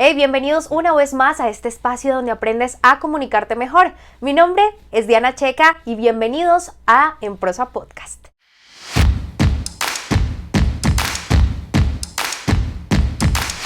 Hey, bienvenidos una vez más a este espacio donde aprendes a comunicarte mejor. Mi nombre es Diana Checa y bienvenidos a En Prosa Podcast.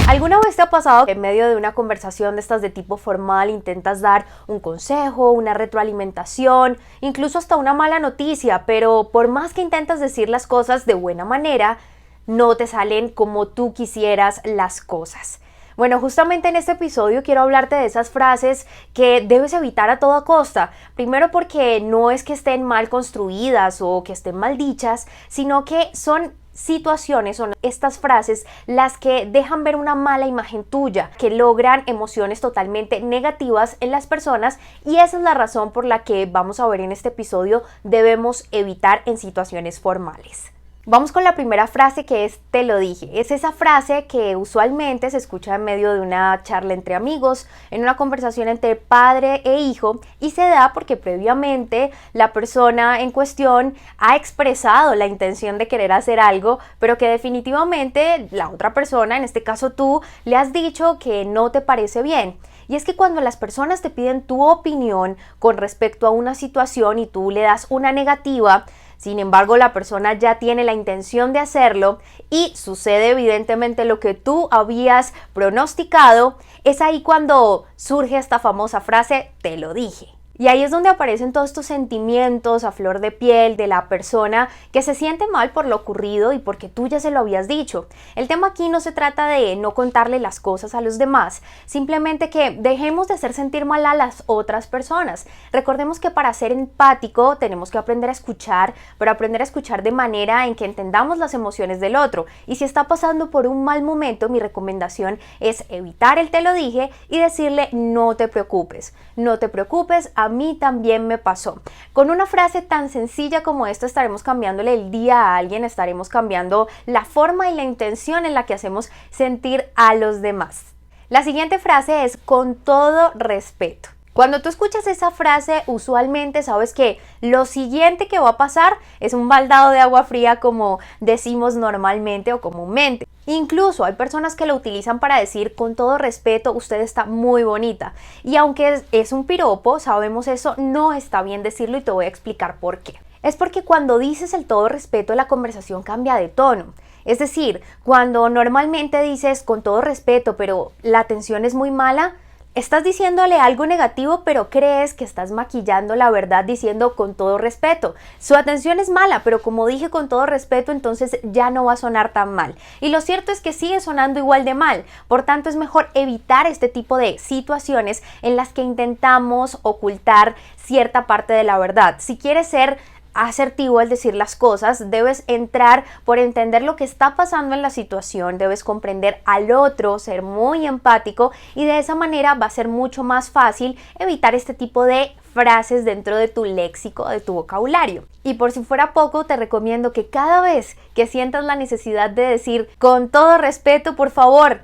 ¿Alguna vez te ha pasado que en medio de una conversación de estas de tipo formal intentas dar un consejo, una retroalimentación, incluso hasta una mala noticia, pero por más que intentas decir las cosas de buena manera, no te salen como tú quisieras las cosas? Bueno, justamente en este episodio quiero hablarte de esas frases que debes evitar a toda costa. Primero porque no es que estén mal construidas o que estén mal dichas, sino que son situaciones, son estas frases las que dejan ver una mala imagen tuya, que logran emociones totalmente negativas en las personas, y esa es la razón por la que vamos a ver en este episodio debemos evitar en situaciones formales. Vamos con la primera frase, que es "te lo dije". Es esa frase que usualmente se escucha en medio de una charla entre amigos, en una conversación entre padre e hijo, y se da porque previamente la persona en cuestión ha expresado la intención de querer hacer algo, pero que definitivamente la otra persona, en este caso tú, le has dicho que no te parece bien. Y es que cuando las personas te piden tu opinión con respecto a una situación y tú le das una negativa, sin embargo, la persona ya tiene la intención de hacerlo y sucede evidentemente lo que tú habías pronosticado, es ahí cuando surge esta famosa frase "te lo dije". Y ahí es donde aparecen todos estos sentimientos a flor de piel de la persona que se siente mal por lo ocurrido y porque tú ya se lo habías dicho. El tema aquí no se trata de no contarle las cosas a los demás, simplemente que dejemos de hacer sentir mal a las otras personas. Recordemos que para ser empático tenemos que aprender a escuchar, pero aprender a escuchar de manera en que entendamos las emociones del otro. Y si está pasando por un mal momento, mi recomendación es evitar el "te lo dije" y decirle "no te preocupes, no te preocupes, a mí también me pasó". Con una frase tan sencilla como esta estaremos cambiándole el día a alguien, estaremos cambiando la forma y la intención en la que hacemos sentir a los demás. La siguiente frase es "con todo respeto". Cuando tú escuchas esa frase, usualmente sabes que lo siguiente que va a pasar es un baldado de agua fría, como decimos normalmente o comúnmente. Incluso hay personas que lo utilizan para decir "con todo respeto, usted está muy bonita". Y aunque es un piropo, sabemos eso no está bien decirlo y te voy a explicar por qué. Es porque cuando dices el todo respeto, la conversación cambia de tono. Es decir, cuando normalmente dices "con todo respeto", pero la atención es muy mala, estás diciéndole algo negativo, pero crees que estás maquillando la verdad diciendo "con todo respeto". Su atención es mala, pero como dije "con todo respeto", entonces ya no va a sonar tan mal. Y lo cierto es que sigue sonando igual de mal. Por tanto, es mejor evitar este tipo de situaciones en las que intentamos ocultar cierta parte de la verdad. Si quieres ser asertivo al decir las cosas, debes entrar por entender lo que está pasando en la situación, debes comprender al otro, ser muy empático, y de esa manera va a ser mucho más fácil evitar este tipo de frases dentro de tu léxico, de tu vocabulario. Y por si fuera poco, te recomiendo que cada vez que sientas la necesidad de decir "con todo respeto", por favor,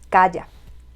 calla,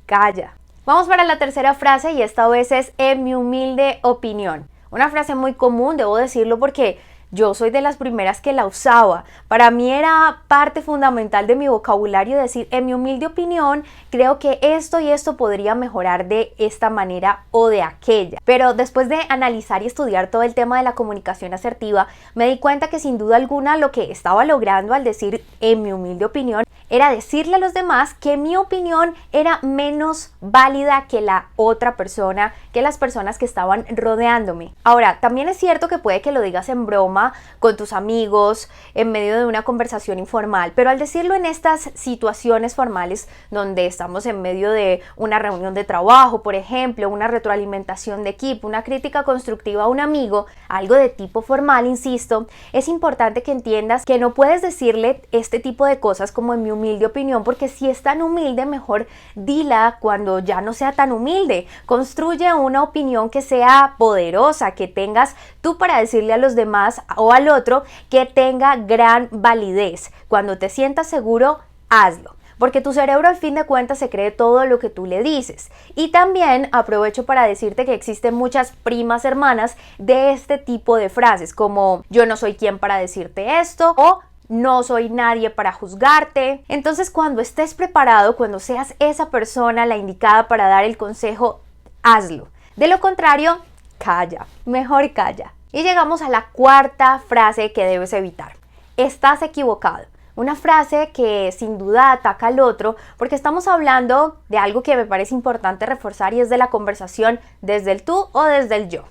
calla. Vamos para la tercera frase, y esta vez es "en mi humilde opinión". Una frase muy común, debo decirlo, porque yo soy de las primeras que la usaba. Para mí era parte fundamental de mi vocabulario decir "en mi humilde opinión, creo que esto y esto podría mejorar de esta manera o de aquella". Pero después de analizar y estudiar todo el tema de la comunicación asertiva, me di cuenta que sin duda alguna lo que estaba logrando al decir "en mi humilde opinión" era decirle a los demás que mi opinión era menos válida que la otra persona, que las personas que estaban rodeándome. Ahora, también es cierto que puede que lo digas en broma con tus amigos, en medio de una conversación informal, pero al decirlo en estas situaciones formales donde estamos en medio de una reunión de trabajo, por ejemplo, una retroalimentación de equipo, una crítica constructiva a un amigo, algo de tipo formal, insisto, es importante que entiendas que no puedes decirle este tipo de cosas como "en mi humilde opinión", porque si es tan humilde, mejor dila cuando ya no sea tan humilde. Construye una opinión que sea poderosa, que tengas tú para decirle a los demás o al otro, que tenga gran validez. Cuando te sientas seguro, hazlo, porque tu cerebro al fin de cuentas se cree todo lo que tú le dices. Y también aprovecho para decirte que existen muchas primas hermanas de este tipo de frases, como "yo no soy quien para decirte esto", o no soy nadie para juzgarte. Entonces, cuando estés preparado, cuando seas esa persona la indicada para dar el consejo, hazlo. De lo contrario, calla, mejor calla. Y llegamos a la cuarta frase que debes evitar. Estás equivocado. Una frase que sin duda ataca al otro porque estamos hablando de algo que me parece importante reforzar y es de la conversación desde el tú o desde el yo.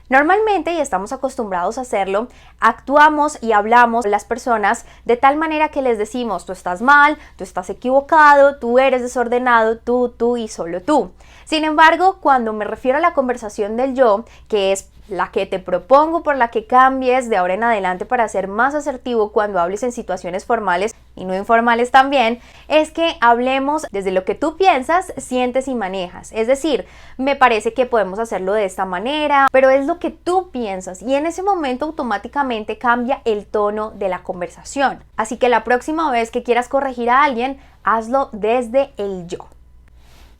Normalmente, y estamos acostumbrados a hacerlo, actuamos y hablamos a las personas de tal manera que les decimos: tú estás mal, tú estás equivocado, tú eres desordenado, tú y solo tú. Sin embargo, cuando me refiero a la conversación del yo, que es la que te propongo por la que cambies de ahora en adelante para ser más asertivo cuando hables en situaciones formales y no informales también, es que hablemos desde lo que tú piensas, sientes y manejas. Es decir, me parece que podemos hacerlo de esta manera, pero es lo que tú piensas y en ese momento automáticamente cambia el tono de la conversación. Así que la próxima vez que quieras corregir a alguien, hazlo desde el yo.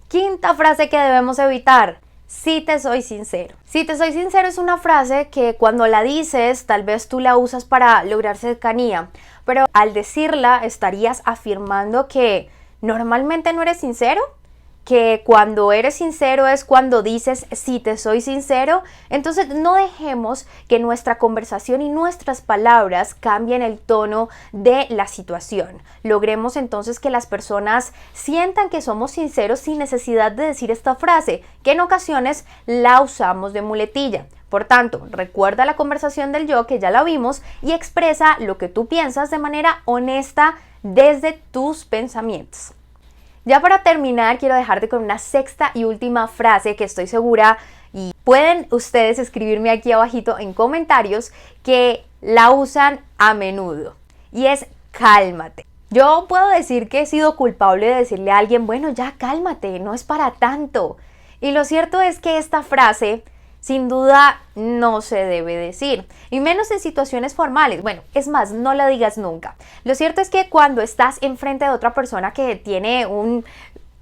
Quinta frase que debemos evitar: si te soy sincero. Si te soy sincero es una frase que cuando la dices, tal vez tú la usas para lograr cercanía, pero al decirla estarías afirmando que normalmente no eres sincero, que cuando eres sincero es cuando dices si te soy sincero. Entonces no dejemos que nuestra conversación y nuestras palabras cambien el tono de la situación. Logremos entonces que las personas sientan que somos sinceros sin necesidad de decir esta frase, que en ocasiones la usamos de muletilla. Por tanto, recuerda la conversación del yo, que ya la vimos, y expresa lo que tú piensas de manera honesta desde tus pensamientos. Ya para terminar, quiero dejarte con una sexta y última frase que estoy segura y pueden ustedes escribirme aquí abajito en comentarios que la usan a menudo, y es cálmate. Yo puedo decir que he sido culpable de decirle a alguien: bueno, ya cálmate, no es para tanto. Y lo cierto es que esta frase sin duda no se debe decir, y menos en situaciones formales. Bueno, es más, no la digas nunca. Lo cierto es que cuando estás enfrente de otra persona que tiene un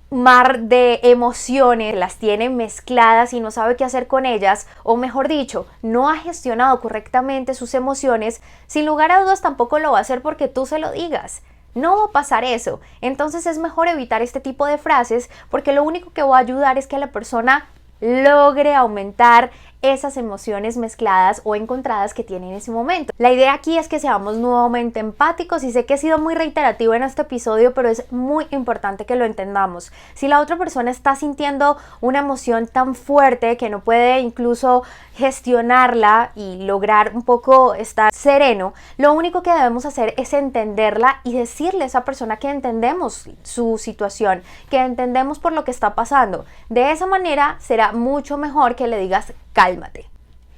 mar de emociones, las tiene mezcladas y no sabe qué hacer con ellas, o mejor dicho, no ha gestionado correctamente sus emociones, sin lugar a dudas tampoco lo va a hacer porque tú se lo digas. No va a pasar eso. Entonces es mejor evitar este tipo de frases, porque lo único que va a ayudar es que la persona logre aumentar esas emociones mezcladas o encontradas que tiene en ese momento. La idea aquí es que seamos nuevamente empáticos, y sé que he sido muy reiterativo en este episodio, pero es muy importante que lo entendamos. Si la otra persona está sintiendo una emoción tan fuerte que no puede incluso gestionarla y lograr un poco estar sereno, lo único que debemos hacer es entenderla y decirle a esa persona que entendemos su situación, que entendemos por lo que está pasando. De esa manera será mucho mejor que le digas: cálmate.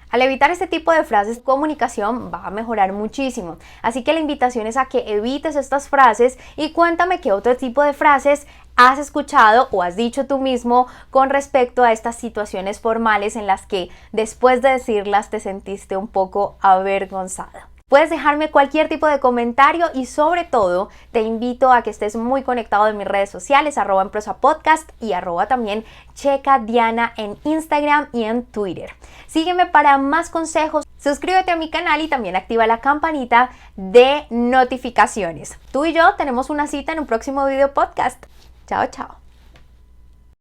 Al evitar este tipo de frases, comunicación va a mejorar muchísimo. Así que la invitación es a que evites estas frases y cuéntame qué otro tipo de frases has escuchado o has dicho tú mismo con respecto a estas situaciones formales en las que después de decirlas te sentiste un poco avergonzada. Puedes dejarme cualquier tipo de comentario y sobre todo te invito a que estés muy conectado en mis redes sociales, @enprosapodcast y también checadiana en Instagram y en Twitter. Sígueme para más consejos, suscríbete a mi canal y también activa la campanita de notificaciones. Tú y yo tenemos una cita en un próximo video podcast. Chao, chao.